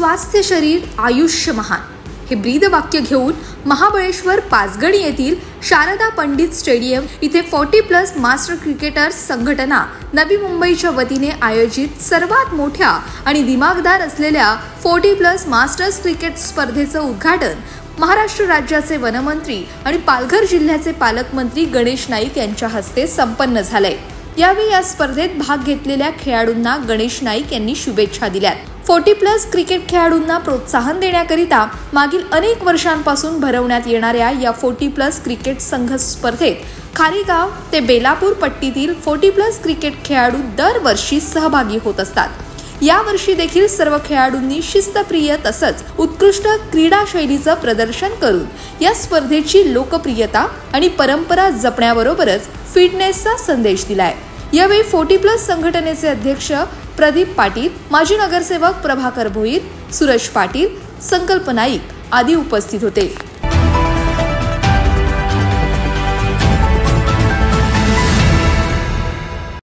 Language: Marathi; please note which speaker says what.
Speaker 1: स्वास्थ्य शरीर आयुष्य महान हे ब्रीद वाक्य घेऊन महाबळेश्वर पाचगणी येथील शारदा पंडित स्टेडियम इथे 40+ मास्टर क्रिकेटर्स संघटना नवी मुंबईच्या वतीने आयोजित सर्वात मोठ्या आणि दिमागदार असलेल्या 40+ मास्टर्स क्रिकेट स्पर्धेचं उद्घाटन महाराष्ट्र राज्याचे वनमंत्री आणि पालघर जिल्ह्याचे पालकमंत्री गणेश नाईक यांच्या हस्ते संपन्न झाले। यावेळी या स्पर्धेत भाग घेतलेल्या खेळाडूंना गणेश नाईक यांनी शुभेच्छा दिल्यात। 40+ क्रिकेट खेळाडूंना प्रोत्साहन देण्याकरिता मागील अनेक वर्षांपासून भरवण्यात येणाऱ्या या 40+ क्रिकेट संघ स्पर्धेत खारीगाव ते बेलापूर पट्टीतील 40+ क्रिकेट खेळाडू दरवर्षी सहभागी होत असतात। यावर्षी देखील सर्व खेळाडूंनी शिस्तप्रिय तसंच उत्कृष्ट क्रीडा शैलीचं प्रदर्शन करून या स्पर्धेची लोकप्रियता आणि परंपरा जपण्याबरोबरच फिटनेसचा संदेश दिलाय। यावेळी 40+ संघटनेचे अध्यक्ष प्रदीप पाटील, माजी नगरसेवक प्रभाकर भोईर, सुरेश पाटील, संकल्प नाईक आदी उपस्थित होते।